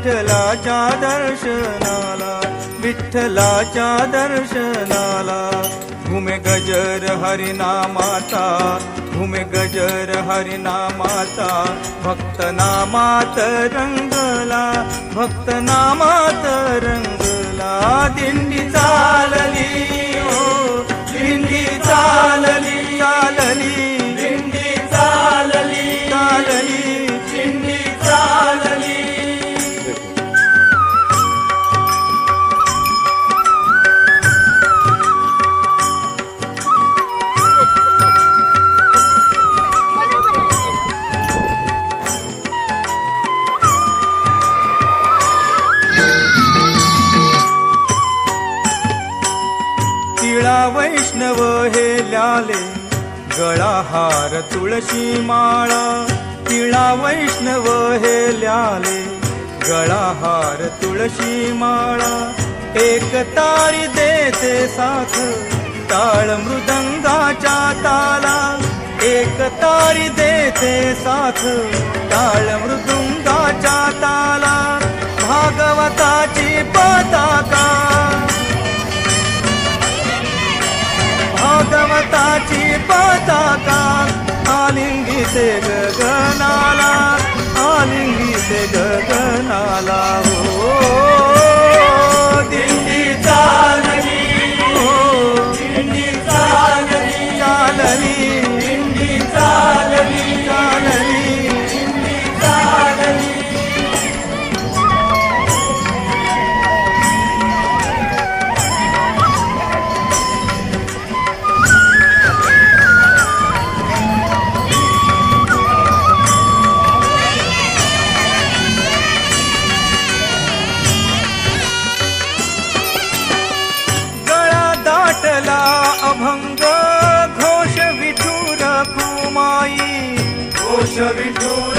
विठ्ठलाच्या दर्शनाला, विठ्ठलाच्या दर्शनाला. घुमे गजर हरिनामाचा, घुमे गजर हरिनामाचा. भक्त नामात रंगला, भक्त नामात रंगला. दिंडी चालली हो, दिंडी चालली, चालली दिंडी चालली, चालली दिंडी चालली. तिळा वैष्णव हे ल्याले, गळा हार तुळशी माळा. तिळा वैष्णव हे ल्याले, गळा हार तुळशी माळा. एक तारी देते साथ, टाळ मृदंगाच्या ताला. एक तारी देते साथ, टाळ मृदुंगाच्या ताला. भागवताची पताका, भागवताची पताका. आलिंगीते गगनाला, आलिंगीते गगनाला. हो दिंडी चालली, हो दिंडी चालली, चालली दिंडी चालली, चालली दिंडी चालली. अभंग घोष विठुर कुमाई, घोष विठुर